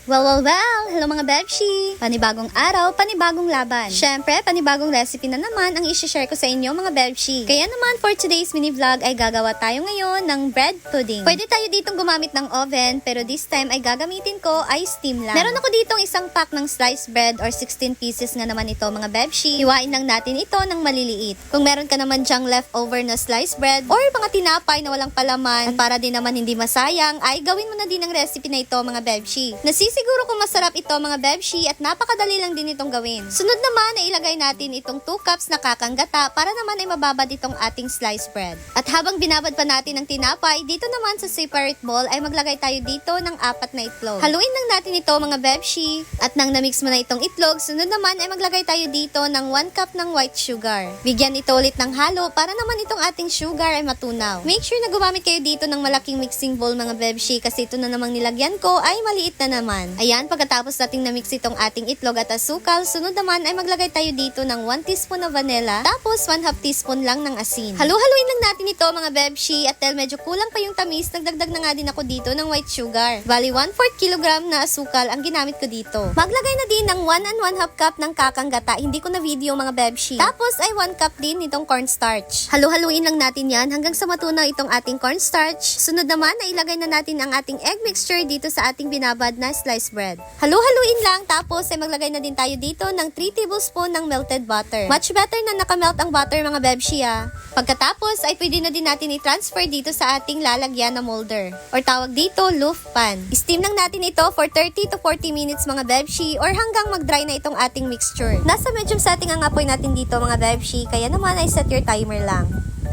Well! Hello mga Bebshi! Panibagong araw, panibagong laban. Syempre, panibagong recipe na naman ang isi-share ko sa inyo mga Bebshi. Kaya naman for today's mini vlog ay gagawa tayo ngayon ng bread pudding. Pwede tayo ditong gumamit ng oven, pero this time ay gagamitin ko ay steam lang. Meron ako ditong isang pack ng sliced bread or 16 pieces nga naman ito mga Bebshi. Hiwain lang natin ito ng maliliit. Kung meron ka naman dyang leftover na sliced bread or mga tinapay na walang palaman, at para din naman hindi masayang, ay gawin mo na din ang recipe na ito mga Bebshi. Siguro kung masarap ito mga Bebshi at napakadali lang din itong gawin. Sunod naman ay ilagay natin itong 2 cups na kakang gata para naman ay mababad itong ating sliced bread. At habang binabad pa natin ang tinapay, dito naman sa separate bowl ay maglagay tayo dito ng 4 na itlog. Haluin lang natin ito mga Bebshi. At nang namix mo na itong itlog, sunod naman ay maglagay tayo dito ng 1 cup ng white sugar. Bigyan ito ulit ng halo para naman itong ating sugar ay matunaw. Make sure na gumamit kayo dito ng malaking mixing bowl mga Bebshi kasi ito na namang nilagyan ko ay maliit na naman. Ayan, pagkatapos nating na-mix itong ating itlog at asukal, sunod naman ay maglagay tayo dito ng 1 teaspoon na vanilla, tapos 1/2 teaspoon lang ng asin. Halu-haluin lang natin ito mga Bebshi at dahil medyo kulang pa yung tamis, nagdagdag na nga din ako dito ng white sugar. Bali, 1/4 kilogram na asukal ang ginamit ko dito. Maglagay na din ng 1 and 1/2 cup ng kakang gata, hindi ko na video mga Bebshi. Tapos ay 1 cup din itong cornstarch. Halu-haluin lang natin yan hanggang sa matunaw itong ating cornstarch. Sunod naman ay ilagay na natin ang ating egg mixture dito sa ating binabad na sliced bread. Halu-haluin lang, tapos ay maglagay na din tayo dito ng 3 tablespoon ng melted butter. Much better na nakamelt ang butter mga Bebshi ah. Pagkatapos ay pwede na din natin i-transfer dito sa ating lalagyan na molder. Or tawag dito, loaf pan. Steam lang natin ito for 30 to 40 minutes mga Bebshi or hanggang mag-dry na itong ating mixture. Nasa medium setting ang apoy natin dito mga Bebshi, kaya naman ay set your timer lang.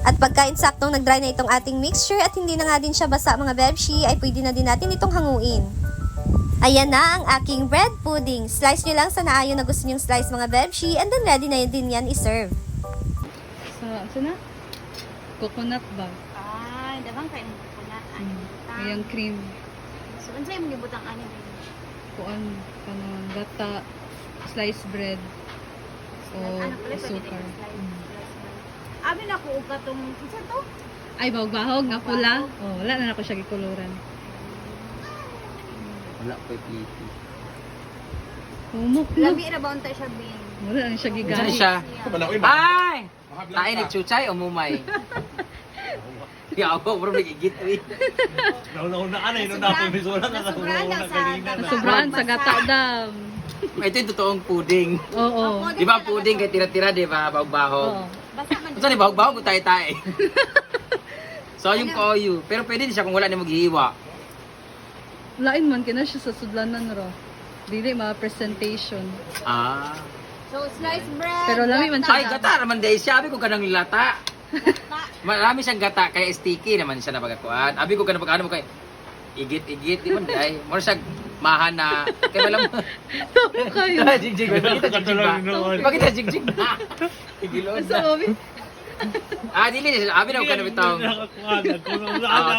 At pagka insaktong nag-dry na itong ating mixture at hindi na nga din siya basa mga Bebshi, ay pwede na din natin itong hanguin. Ayan na ang aking bread pudding. Slice nyo lang sa naayon na gusto nyong slice mga Bebshi and then ready na din yan i-serve. Sana? Coconut ba? Ay, dabang kayo ng coconut. Yung cream. So, unsay mo gibutang ani? Kuan, kanang gata, sliced bread, o sukar. Abi na ko uga tong isa to? Ay, bahog-bahog nga pula. Oh, wala na ako siya gikuluran. Wala ko ipiti. Humok na. Labi ra ba unta siya bin? Wala na siya Saan gigahi. siya? Ay! Tayo ni Chuchay o Mumay? Yawa, bro, nagigit. Nauna-unaan eh, nung napimisura na nauna kanina na. Sobraan sa gata dam. Ito yung totoong pudding. Oo. Di ba pudding kay tira-tira, di ba? Bahog-bahog. Oo. Basta man. Ito ni bahog-bahog kung tayo-tayo. So, yung koyu. Pero pwede din siya kung wala na maghihiwa. Lain man kina siya sa sudlanan ro. Dili mga presentation. Ah. So, sliced bread. Pero lami man siya. Ay, gata naman dahil siya. Abi ko kanang lata. Marami siyang gata, kaya sticky naman siya na pagkakuan. Abi ko kanang pagkano mo kay igit-igit. Di man dahil. Mura siya mahan na. Kaya malam mo. Kayo. Jig-jig. Bakit jig-jig ba? Bakit jig-jig ba? Igilon Sa na. obi. Dili niya. Abi na ko kanang bitong.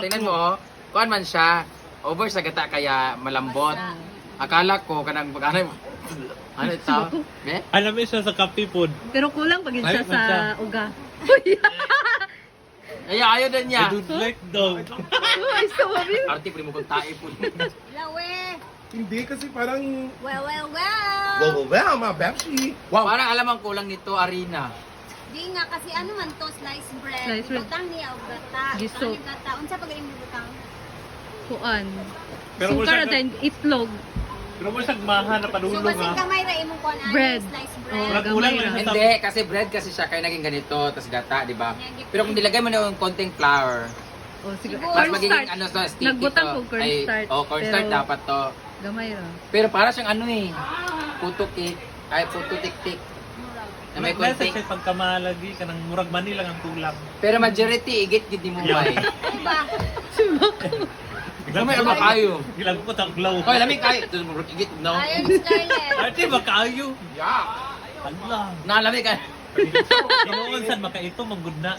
Tingnan mo, oh. Kuan man siya. Over sa gata kaya malambot. Akala ko kanang pagkano ano ito? Be? Alam mo siya sa kape food. Pero kulang pag siya Lamin man sa siya. uga. Ay, ayaw na niya. I don't like dog. Ay, sa obi. Arte, pwede mo kong tae po. Lawe. Hindi kasi parang Well. mga Bebshi. Wow. Parang alam ang kulang nito, Arina. Di nga kasi ano man to sliced bread. Sliced bread. Butang niya og gata. Giso. Butang niya gata. Unsa pa galing mo butang? Kuan. Pero mo Sukar siya- at itlog. Pero mo siyang maha na So, padulong basta ha. kamay ra imong kuan ani Bread. sliced Oh, bread. Wala kulang gamay lang ra. siya sa... Hindi, kasi bread kasi siya, kaya naging ganito, tapos gata, di ba? Pero kung nilagay mo na yung konting flour, Oh, sige. Siguro. mas magiging Cornstarch. ano sa sticky Nagbutang to. ko cornstarch. Cornstarch pero dapat to. Gamay ra. Pero para siyang ano eh, puto cake, ay puto tik-tik. Na may Nasa konting. siya pagkamalagi ka ng murag mani lang ang tulang. Pero majority, igit gid mo Yeah. bay. Ay ba? May ano kayo? Gilag ko tang glow. Hoy, lamig kayo. Ito mo igit, no? Ayun Scarlett. Arte ba kayo? Yeah. Allah. Nalamig ka. Ginoon sad makaito manggud na.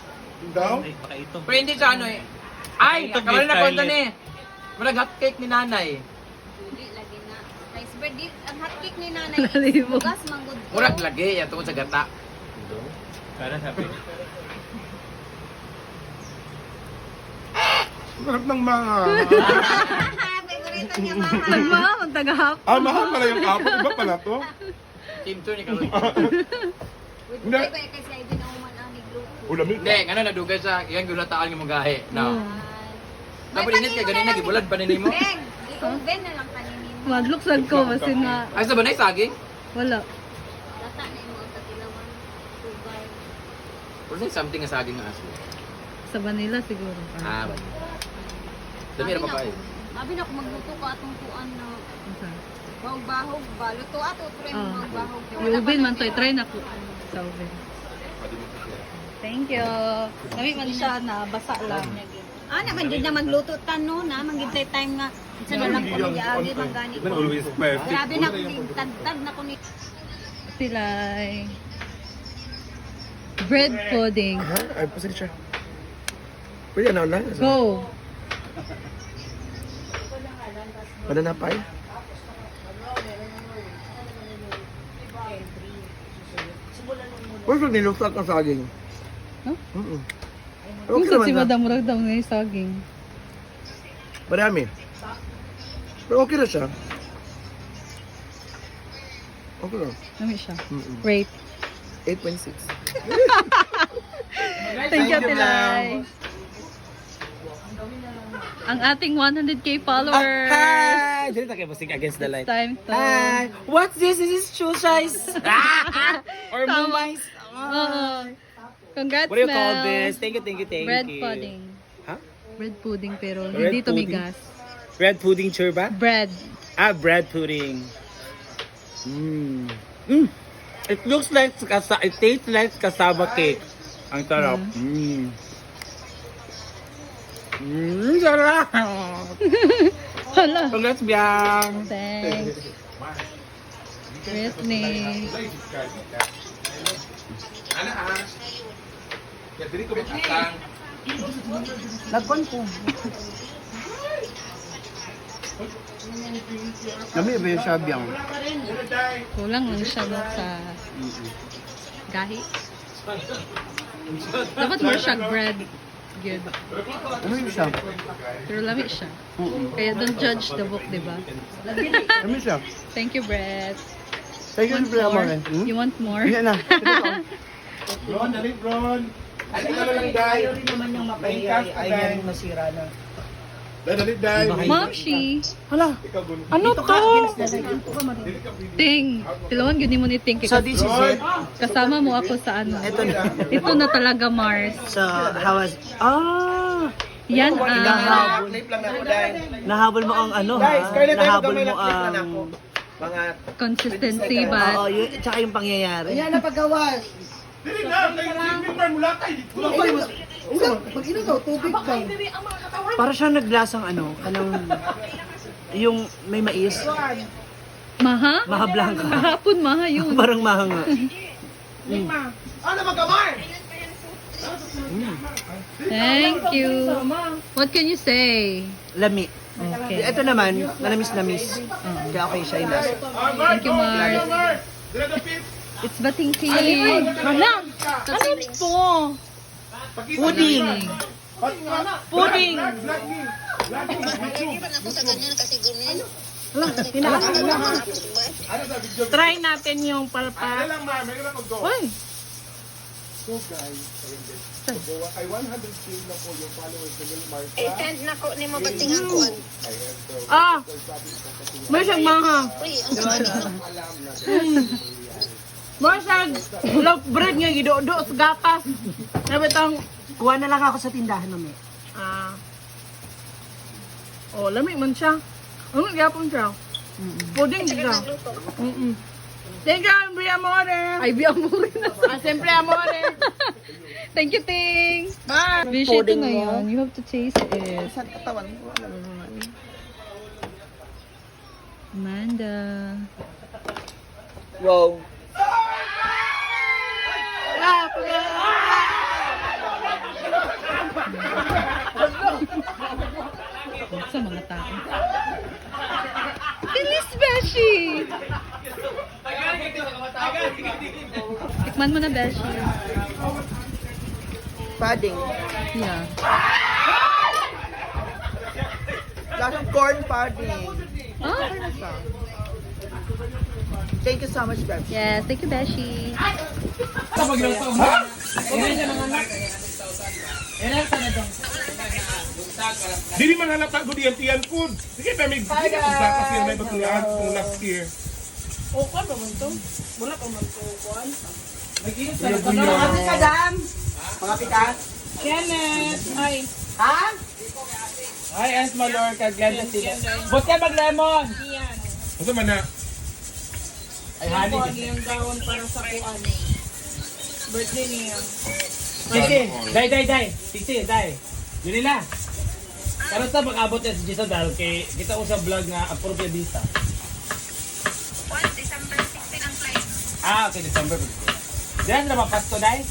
Daw? Ay, makaito. Pero hindi sa ano eh. Ay, Ito, kamali na Miss konta Scarlett. ni. Murag hotcake ni nanay. Di lagi na. Sliced bread di ang hotcake ni nanay. Nalibog. Bugas manggod ko. Murag lagi, yan tungkol sa gata. Kana sabi. Sarap ng mga... Favorite paborito niya, mama. Tagma, ang tagahap. Ah, mahal pala yung apple. Iba pala to. Team 2 ni Karoy. Hindi. Kaya kasi ay ginawa ang nigluto. Ulamig. Hindi, ano nadugay sa iyang gulataan ng mga gahe. No. Tapos init ka ganina gibulad pa nini mo. Beng, i-oven na lang kaninin mo. Madluksad ko, masin nga. Ay sa banay saging. Wala. Lata na yung mga katilawan. Sugar. Pero say something nga saging nga aso. Sa Manila siguro. Ah, ba. Dami ra pa ba? Abi na ako magluto ko atong tuan na Okay. bahog-bahog ba. Luto ato, try mo Ah. bahog-bahog. Yung oven man to, try na ko. Sa oven. Thank you. Kami man siya na basa lang. Naman dyan na magluto tano na, manggintay time nga. Isa na lang ko niya, abi magani ko. Always perfect. Grabe na ko, tagtag na ko ni. Sila ay bread pudding. Ha? Ay, pasig siya. Pwede na lang. Go! Banana pie? Pwede niluksak ang saging. Huh? Okay Kung sa naman si na. Madam Murag daw na yung saging. Marami. Pero okay na siya. Okay lang. Nami siya. Mm-mm. Rate. 8.6. Thank you, Tilay. Ang ating 100k followers. Hi! Dito tayo busing against the It's light. time to... Hi! What's this? Is this shoe size? Or Tama. mumais? Oo. Congrats, What do you call Mel. this? Thank you, thank you, thank Bread you. pudding. Huh? Bread pudding pero Bread hindi pudding? tumigas. Bread pudding churba? Bread. Bread pudding. Mm. Mm. It looks like, it tastes like cassava cake. Ang sarap. Mm. Mm, sarap. Hala. Congrats, Biang. Thanks. Whitney. Ana ah. Ya diri ko matang. Nagkon ko. Nami ba yung sabi ang? Kulang lang siya no, sa gahi. Dapat more siya bread. Good. Ano yung siya? Pero lami siya. Kaya don't judge the book, di ba? Ano siya? Thank you, Brett. Thank you, Want Bria more? Moren. You want more? Yan na. Ron, dali, Ron. Dali na lang, Day. naman yung mapahiya, ay masira na. Dali, Day. Momshi! Hala, Ikaw, gun. ano to? Ting! Tilawan yun mo ni Ting. So this is it? Kasama mo ako sa ano. Ito na. Ito na talaga, Mars. So, how was... Yan ang Clip lang ako, Day. Nahabol mo ang ano ha? Nahabol mo ang... Mga... consistency ba? Oo, yun, tsaka yung pangyayari. Dili na, nag-iipin mula kayo. Para siya naglasang ano, kanang... Yung may mais. Maha? Maha blanca. Kahapon maha yun. Parang maha nga. Ano magkamay? Thank you. What can you say? Lami. Okay. Ito naman, nalamis-lamis. Kaya okay siya yung lasa. Thank you, Mars. It's bating king. Hala! Ano ito? Pudding! Pudding! Try natin yung palpa. lang, ma'am. May lang mag-go. Uy! So guys, ay 100k na po yung followers ni Lil Martha. Ah! May siyang maha. May siyang loaf bread nga gido-do sa gatas. Sabi tong, kuha na lang ako sa tindahan namin. Oh, lamig man siya. Ano gyapon siya? Pudding siya. Thank you, Bria More. Ay, biya mo rin na. Siyempre, Amore. Thank you, Ting. Bye. Bishi, ito na yun. You have to taste it. Saan katawan ko? Amanda. Wow. Sa mga tao. Bilis, Beshi! Tikman mo na, Beshi. Pudding. Yeah. Lasang corn pudding. Oh, Thank you so much, Beb. yes. Thank you, Beshi. Dili man halata ko diyan tiyan food. Sige pa may usa kasi may batulan kung last year. Mga pitas. Ay, as malor ka glenda sila. Bot ka mag-lemon. Asa man na? Ay, honey. Sisi, day. Sisi, day. Yun nila. Karon sa mag-abot na si Jason dahil kay kita ko sa vlog nga approve yung visa. December 16 ang flight. Okay, December 15. Diyan na mapasto, day?